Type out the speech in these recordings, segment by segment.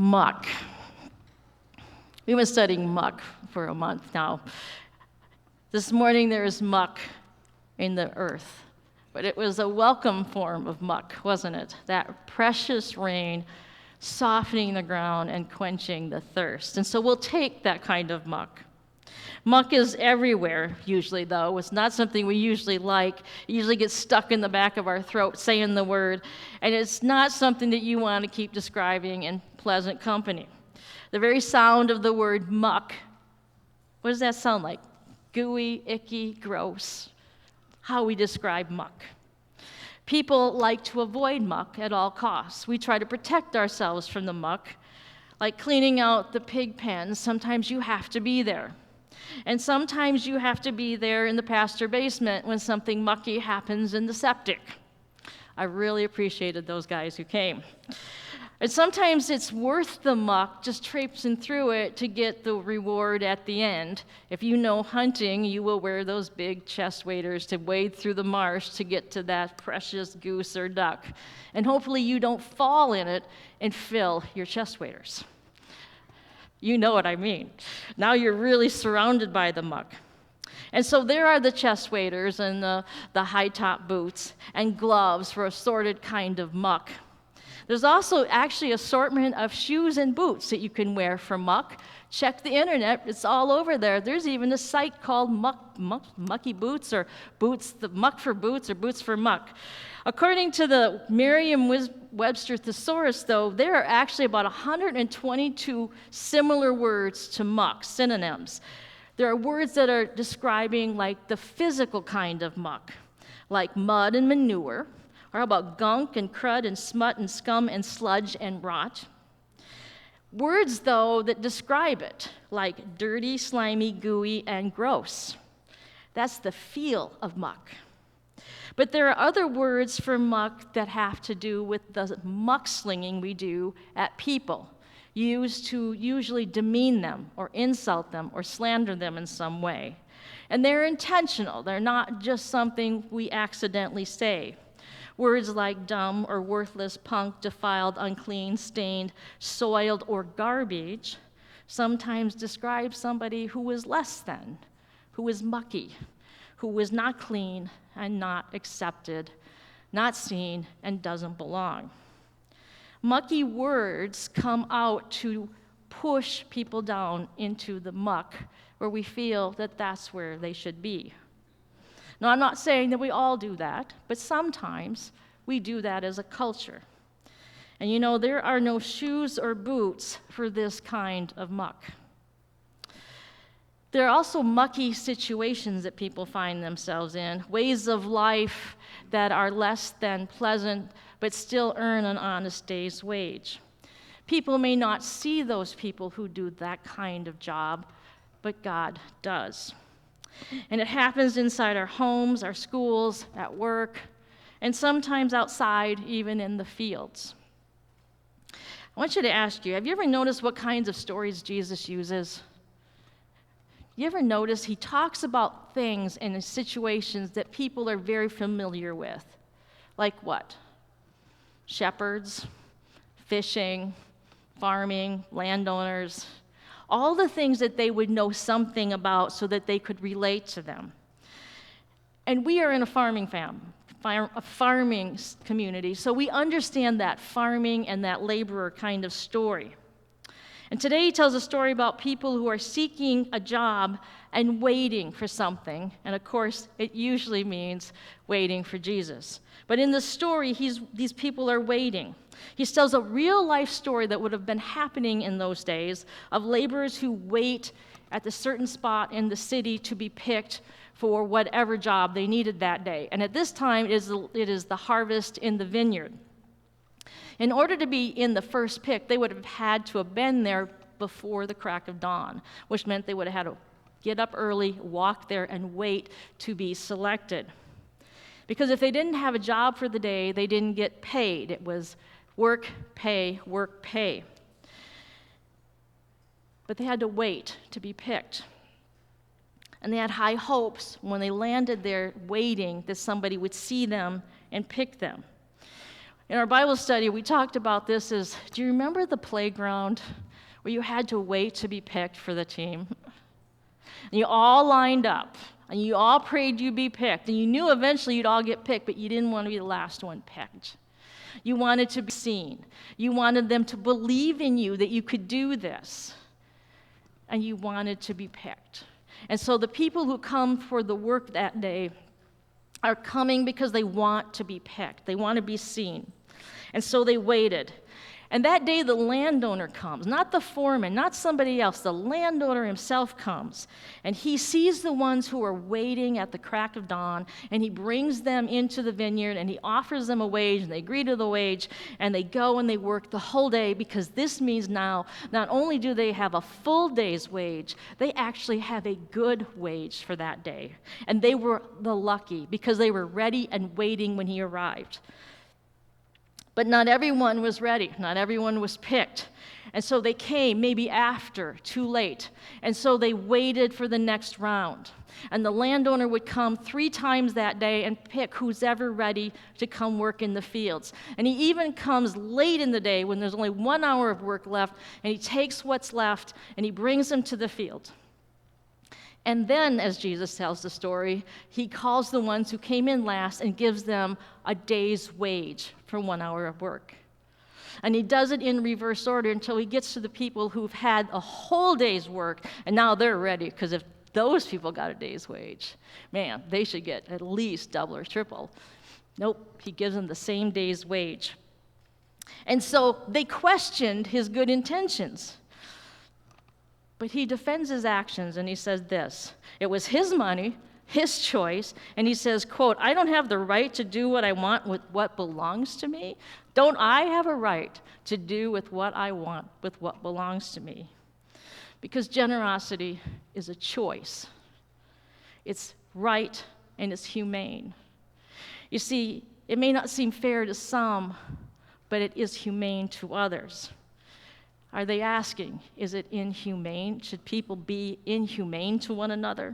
Muck. We've been studying muck for a month now. This morning there is muck in the earth, but it was a welcome form of muck, wasn't it? That precious rain softening the ground and quenching the thirst. And so we'll take that kind of muck. Muck is everywhere, usually, though. It's not something we usually like. It usually gets stuck in the back of our throat saying the word, and it's not something that you want to keep describing in pleasant company. The very sound of the word muck, what does that sound like? Gooey, icky, gross. How we describe muck. People like to avoid muck at all costs. We try to protect ourselves from the muck, like cleaning out the pig pens. Sometimes you have to be there. And sometimes you have to be there in the pastor basement when something mucky happens in the septic. I really appreciated those guys who came. And sometimes it's worth the muck, just traipsing through it to get the reward at the end. If you know hunting, you will wear those big chest waders to wade through the marsh to get to that precious goose or duck. And hopefully you don't fall in it and fill your chest waders. You know what I mean. Now you're really surrounded by the muck. And so there are the chest waders and the high-top boots and gloves for assorted kind of muck. There's also actually assortment of shoes and boots that you can wear for muck. Check the internet, it's all over there. There's even a site called Mucky Boots or Boots, the Muck for Boots or Boots for Muck. According to the Merriam-Webster thesaurus, though, there are actually about 122 similar words to muck, synonyms. There are words that are describing like the physical kind of muck, like mud and manure, or how about gunk and crud and smut and scum and sludge and rot. Words, though, that describe it, like dirty, slimy, gooey, and gross. That's the feel of muck. But there are other words for muck that have to do with the muck-slinging we do at people, used to usually demean them or insult them or slander them in some way. And they're intentional. They're not just something we accidentally say. Words like dumb or worthless, punk, defiled, unclean, stained, soiled, or garbage sometimes describe somebody who is less than, who is mucky, who is not clean and not accepted, not seen, and doesn't belong. Mucky words come out to push people down into the muck where we feel that that's where they should be. Now, I'm not saying that we all do that, but sometimes we do that as a culture. And you know, there are no shoes or boots for this kind of muck. There are also mucky situations that people find themselves in, ways of life that are less than pleasant, but still earn an honest day's wage. People may not see those people who do that kind of job, but God does. And it happens inside our homes, our schools, at work, and sometimes outside, even in the fields. I want you to ask you, have you ever noticed what kinds of stories Jesus uses? You ever notice he talks about things and situations that people are very familiar with? Like what? Shepherds, fishing, farming, landowners, all the things that they would know something about so that they could relate to them. And we are in a farming community, so we understand that farming and that laborer kind of story. And today he tells a story about people who are seeking a job and waiting for something. And of course, it usually means waiting for Jesus. But in the story, these people are waiting. He tells a real-life story that would have been happening in those days of laborers who wait at a certain spot in the city to be picked for whatever job they needed that day. And at this time, it is the harvest in the vineyard. In order to be in the first pick, they would have had to have been there before the crack of dawn, which meant they would have had to get up early, walk there, and wait to be selected. Because if they didn't have a job for the day, they didn't get paid. It was work, pay, work, pay. But they had to wait to be picked. And they had high hopes when they landed there waiting that somebody would see them and pick them. In our Bible study, we talked about this as, do you remember the playground where you had to wait to be picked for the team? And you all lined up, and you all prayed you'd be picked, and you knew eventually you'd all get picked, but you didn't want to be the last one picked. You wanted to be seen. You wanted them to believe in you that you could do this, and you wanted to be picked. And so the people who come for the work that day are coming because they want to be picked. They want to be seen. And so they waited. And that day the landowner comes, not the foreman, not somebody else. The landowner himself comes. And he sees the ones who are waiting at the crack of dawn, and he brings them into the vineyard, and he offers them a wage, and they agree to the wage, and they go and they work the whole day, because this means now not only do they have a full day's wage, they actually have a good wage for that day. And they were the lucky, because they were ready and waiting when he arrived. But not everyone was ready. Not everyone was picked. And so they came maybe after, too late. And so they waited for the next round. And the landowner would come 3 times that day and pick who's ever ready to come work in the fields. And he even comes late in the day when there's only 1 hour of work left, and he takes what's left and he brings them to the field. And then, as Jesus tells the story, he calls the ones who came in last and gives them a day's wage for 1 hour of work. And he does it in reverse order until he gets to the people who've had a whole day's work, and now they're ready, because if those people got a day's wage, man, they should get at least double or triple. Nope, he gives them the same day's wage. And so they questioned his good intentions. But he defends his actions, and he says this: it was his money, his choice, and he says, quote, "I don't have the right to do what I want with what belongs to me? Don't I have a right to do with what I want with what belongs to me?" Because generosity is a choice. It's right and it's humane. You see, it may not seem fair to some, but it is humane to others. Are they asking, is it inhumane? Should people be inhumane to one another?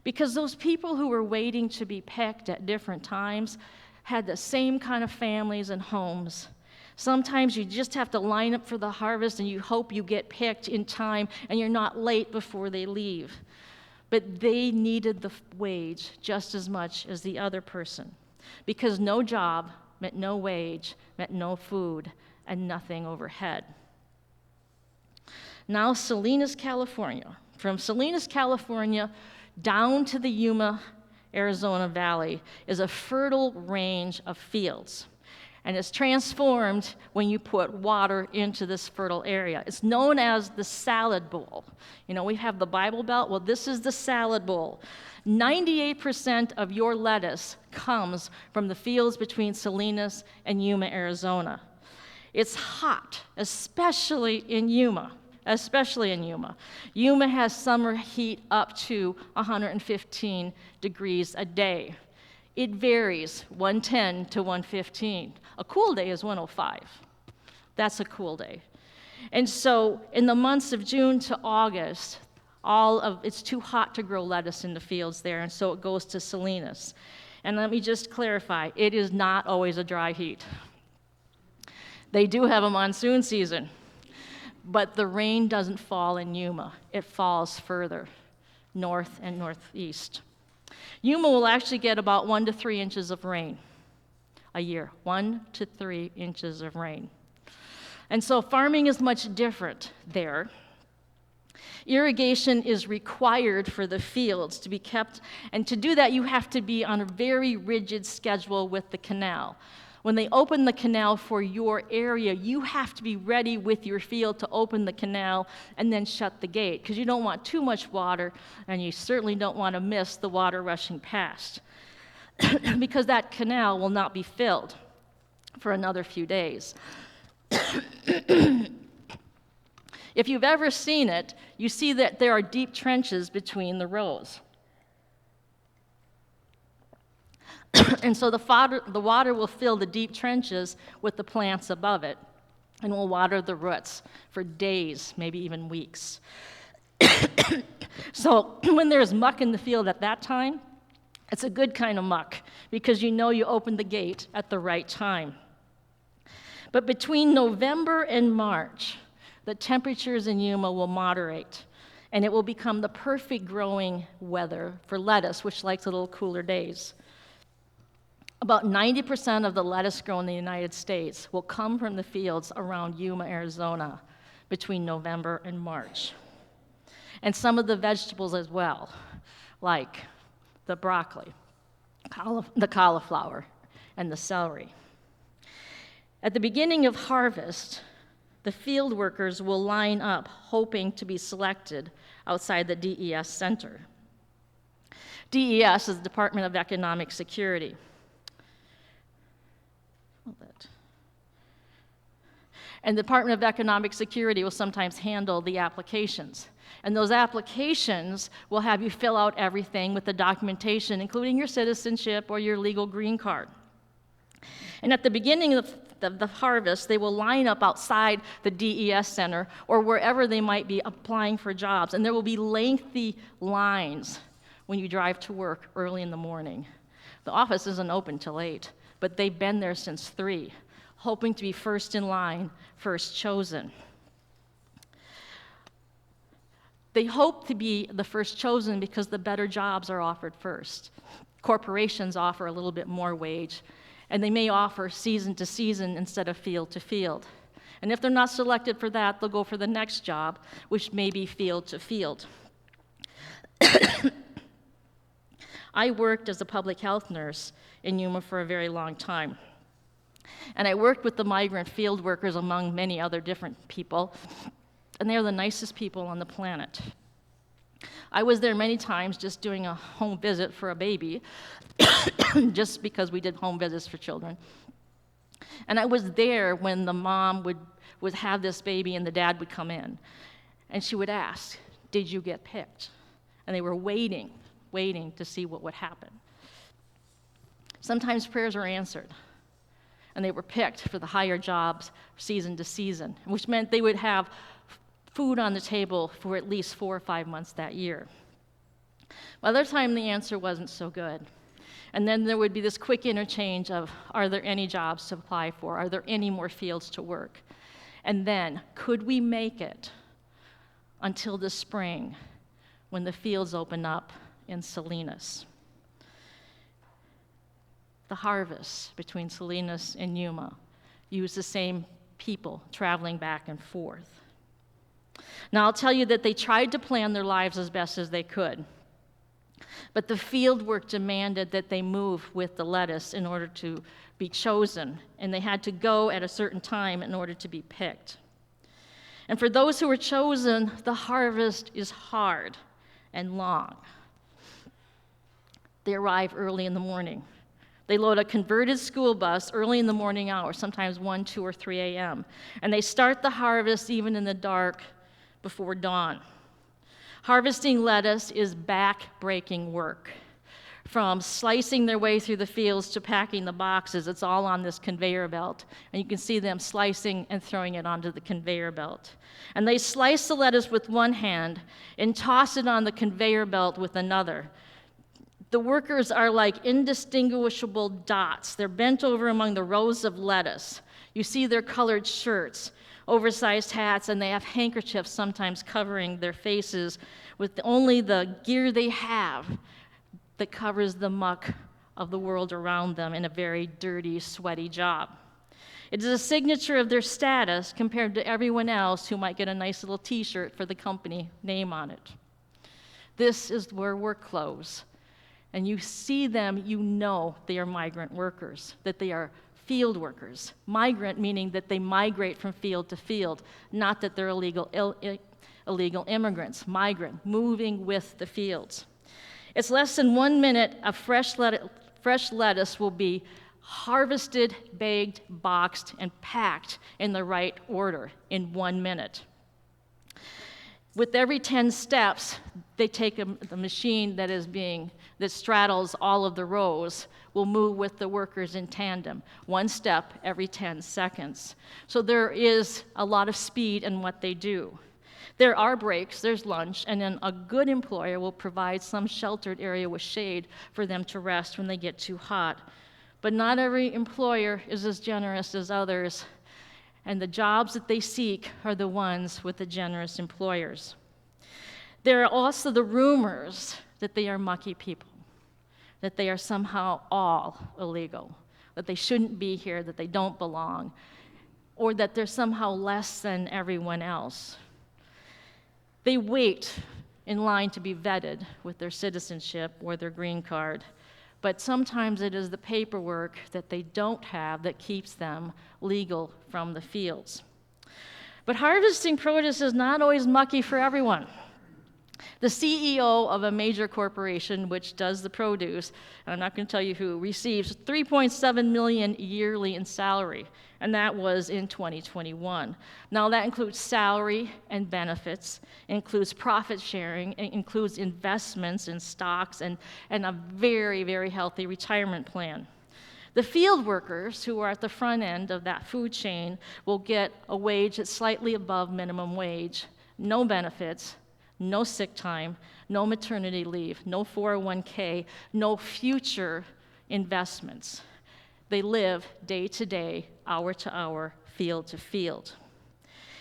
Because those people who were waiting to be picked at different times had the same kind of families and homes. Sometimes you just have to line up for the harvest and you hope you get picked in time and you're not late before they leave. But they needed the wage just as much as the other person, because no job meant no wage, meant no food, and nothing overhead. Now Salinas, California. From Salinas, California, down to the Yuma, Arizona Valley is a fertile range of fields. And it's transformed when you put water into this fertile area. It's known as the salad bowl. You know, we have the Bible Belt. Well, this is the salad bowl. 98% of your lettuce comes from the fields between Salinas and Yuma, Arizona. It's hot, especially in Yuma. Yuma has summer heat up to 115 degrees a day. It varies 110 to 115. A cool day is 105. That's a cool day. And so in the months of June to August, it's too hot to grow lettuce in the fields there, and so it goes to Salinas. And let me just clarify, it is not always a dry heat. They do have a monsoon season. But the rain doesn't fall in Yuma. It falls further, north and northeast. Yuma will actually get about 1 to 3 inches of rain a year, 1 to 3 inches of rain. And so farming is much different there. Irrigation is required for the fields to be kept, and to do that you have to be on a very rigid schedule with the canal. When they open the canal for your area, you have to be ready with your field to open the canal and then shut the gate, because you don't want too much water, and you certainly don't want to miss the water rushing past, because that canal will not be filled for another few days. If you've ever seen it, you see that there are deep trenches between the rows. And so the water will fill the deep trenches with the plants above it, and will water the roots for days, maybe even weeks. So when there's muck in the field at that time, it's a good kind of muck, because you know you opened the gate at the right time. But between November and March, the temperatures in Yuma will moderate, and it will become the perfect growing weather for lettuce, which likes a little cooler days. About 90% of the lettuce grown in the United States will come from the fields around Yuma, Arizona, between November and March. And some of the vegetables as well, like the broccoli, the cauliflower, and the celery. At the beginning of harvest, the field workers will line up hoping to be selected outside the DES center. DES is the Department of Economic Security. And the Department of Economic Security will sometimes handle the applications. And those applications will have you fill out everything with the documentation, including your citizenship or your legal green card. And at the beginning of the harvest, they will line up outside the DES center or wherever they might be applying for jobs. And there will be lengthy lines when you drive to work early in the morning. The office isn't open till 8, but they've been there since 3, hoping to be first in line, first chosen. They hope to be the first chosen because the better jobs are offered first. Corporations offer a little bit more wage, and they may offer season to season instead of field to field. And if they're not selected for that, they'll go for the next job, which may be field to field. I worked as a public health nurse in Yuma for a very long time. And I worked with the migrant field workers among many other different people, and they're the nicest people on the planet. I was there many times just doing a home visit for a baby, just because we did home visits for children. And I was there when the mom would have this baby and the dad would come in. And she would ask, "Did you get picked?" And they were waiting to see what would happen. Sometimes prayers were answered, and they were picked for the higher jobs season to season, which meant they would have food on the table for at least 4 or 5 months that year. By the time the answer wasn't so good. And then there would be this quick interchange of, are there any jobs to apply for? Are there any more fields to work? And then, could we make it until the spring when the fields open up in Salinas? The harvest between Salinas and Yuma use the same people traveling back and forth. Now, I'll tell you that they tried to plan their lives as best as they could, but the field work demanded that they move with the lettuce in order to be chosen, and they had to go at a certain time in order to be picked. And for those who were chosen, the harvest is hard and long. They arrive early in the morning. They load a converted school bus early in the morning hours, sometimes 1, 2, or 3 a.m., and they start the harvest even in the dark before dawn. Harvesting lettuce is back-breaking work. From slicing their way through the fields to packing the boxes, it's all on this conveyor belt, and you can see them slicing and throwing it onto the conveyor belt. And they slice the lettuce with one hand and toss it on the conveyor belt with another. The workers are like indistinguishable dots. They're bent over among the rows of lettuce. You see their colored shirts, oversized hats, and they have handkerchiefs sometimes covering their faces with only the gear they have that covers the muck of the world around them in a very dirty, sweaty job. It is a signature of their status compared to everyone else who might get a nice little t-shirt for the company name on it. This is their work clothes. And you see them, you know they are migrant workers, that they are field workers. Migrant meaning that they migrate from field to field, not that they're illegal immigrants. Migrant, moving with the fields. It's less than 1 minute of fresh lettuce will be harvested, bagged, boxed, and packed in the right order in 1 minute. With every 10 steps, they take the machine that straddles all of the rows will move with the workers in tandem, 1 step every 10 seconds. So there is a lot of speed in what they do. There are breaks, there's lunch, and then a good employer will provide some sheltered area with shade for them to rest when they get too hot. But not every employer is as generous as others, and the jobs that they seek are the ones with the generous employers. There are also the rumors that they are mucky people, that they are somehow all illegal, that they shouldn't be here, that they don't belong, or that they're somehow less than everyone else. They wait in line to be vetted with their citizenship or their green card, but sometimes it is the paperwork that they don't have that keeps them legal from the fields. But harvesting produce is not always mucky for everyone. The CEO of a major corporation which does the produce, and I'm not going to tell you who, receives $3.7 million yearly in salary, and that was in 2021. Now that includes salary and benefits, includes profit sharing, it includes investments in stocks, and a very, very healthy retirement plan. The field workers who are at the front end of that food chain will get a wage that's slightly above minimum wage, no benefits, no sick time, no maternity leave, no 401k, no future investments. They live day to day, hour to hour, field to field.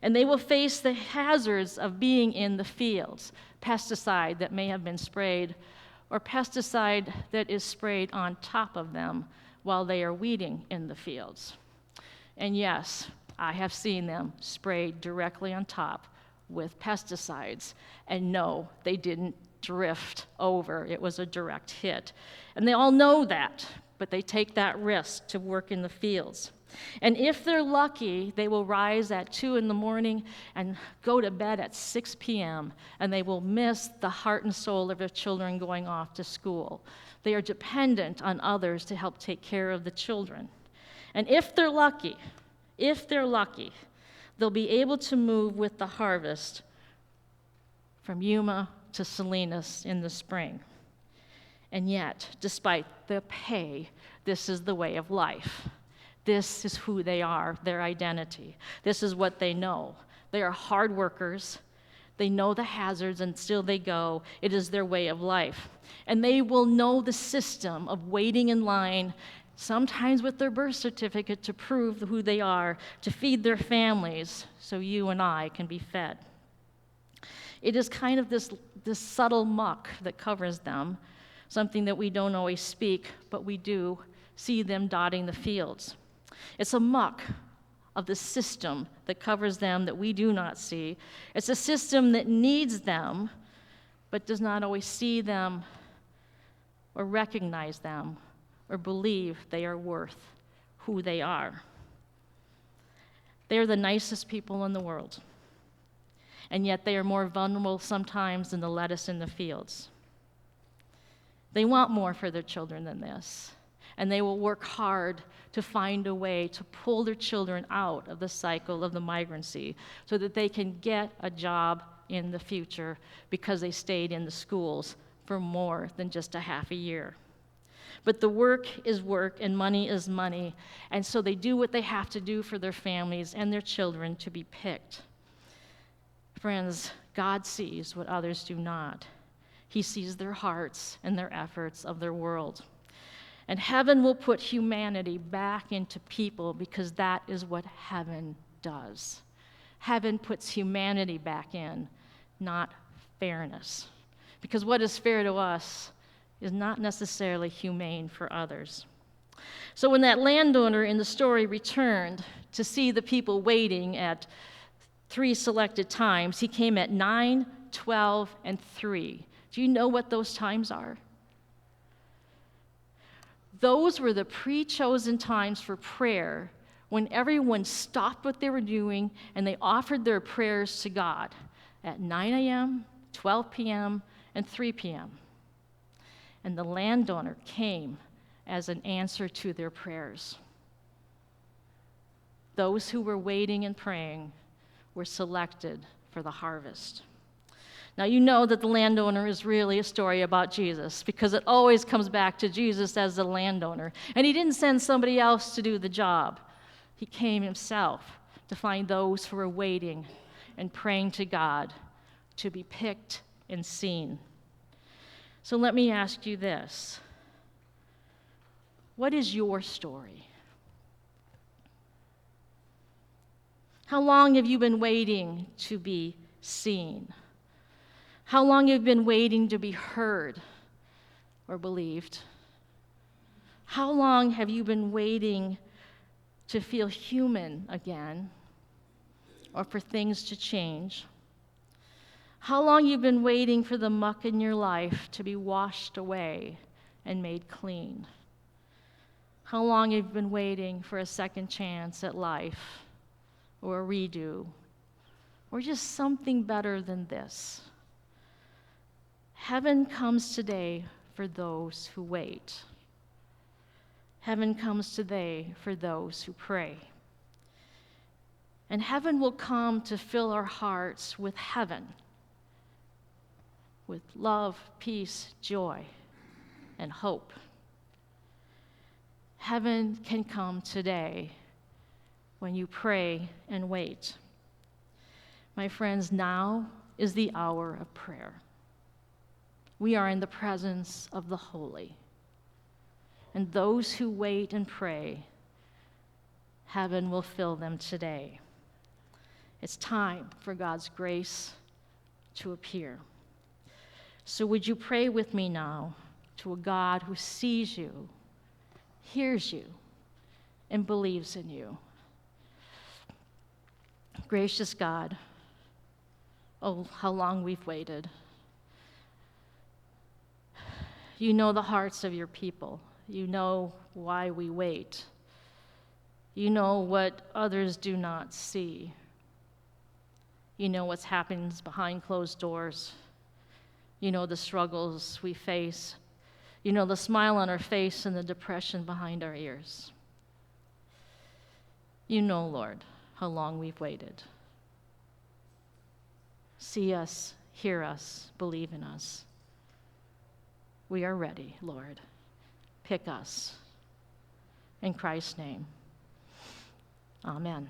And they will face the hazards of being in the fields, pesticide that may have been sprayed, or pesticide that is sprayed on top of them while they are weeding in the fields. And yes, I have seen them sprayed directly on top with pesticides. And no, they didn't drift over. It was a direct hit. And they all know that, but they take that risk to work in the fields. And if they're lucky, they will rise at 2 in the morning and go to bed at 6 p.m., and they will miss the heart and soul of their children going off to school. They are dependent on others to help take care of the children. And if they're lucky, they'll be able to move with the harvest from Yuma to Salinas in the spring. And yet, despite the pay, this is the way of life. This is who they are, their identity. This is what they know. They are hard workers. They know the hazards, and still they go. It is their way of life. And they will know the system of waiting in line, sometimes with their birth certificate to prove who they are, to feed their families so you and I can be fed. It is kind of this subtle muck that covers them, something that we don't always speak, but we do see them dotting the fields. It's a muck of the system that covers them that we do not see. It's a system that needs them, but does not always see them or recognize them or believe they are worth who they are. They are the nicest people in the world, and yet they are more vulnerable sometimes than the lettuce in the fields. They want more for their children than this, and they will work hard to find a way to pull their children out of the cycle of the migrancy so that they can get a job in the future because they stayed in the schools for more than just a half a year. But the work is work and money is money, and so they do what they have to do for their families and their children to be picked. Friends, God sees what others do not. He sees their hearts and their efforts of their world. And heaven will put humanity back into people because that is what heaven does. Heaven puts humanity back in, not fairness. Because what is fair to us is not necessarily humane for others. So when that landowner in the story returned to see the people waiting at 3 selected times, he came at 9, 12, and 3. Do you know what those times are? Those were the pre-chosen times for prayer when everyone stopped what they were doing and they offered their prayers to God at 9 a.m., 12 p.m., and 3 p.m. And the landowner came as an answer to their prayers. Those who were waiting and praying were selected for the harvest. Now, you know that the landowner is really a story about Jesus because it always comes back to Jesus as the landowner. And he didn't send somebody else to do the job. He came himself to find those who were waiting and praying to God to be picked and seen. So let me ask you this. What is your story? How long have you been waiting to be seen? How long have you been waiting to be heard or believed? How long have you been waiting to feel human again or for things to change? How long you've been waiting for the muck in your life to be washed away and made clean? How long you've been waiting for a second chance at life or a redo or just something better than this? Heaven comes today for those who wait. Heaven comes today for those who pray. And heaven will come to fill our hearts with heaven, with love, peace, joy, and hope. Heaven can come today when you pray and wait. My friends, now is the hour of prayer. We are in the presence of the holy. And those who wait and pray, heaven will fill them today. It's time for God's grace to appear. So would you pray with me now to a God who sees you, hears you, and believes in you? Gracious God, oh, how long we've waited. You know the hearts of your people. You know why we wait. You know what others do not see. You know what happens behind closed doors. You know the struggles we face. You know the smile on our face and the depression behind our ears. You know, Lord, how long we've waited. See us, hear us, believe in us. We are ready, Lord. Pick us. In Christ's name, amen.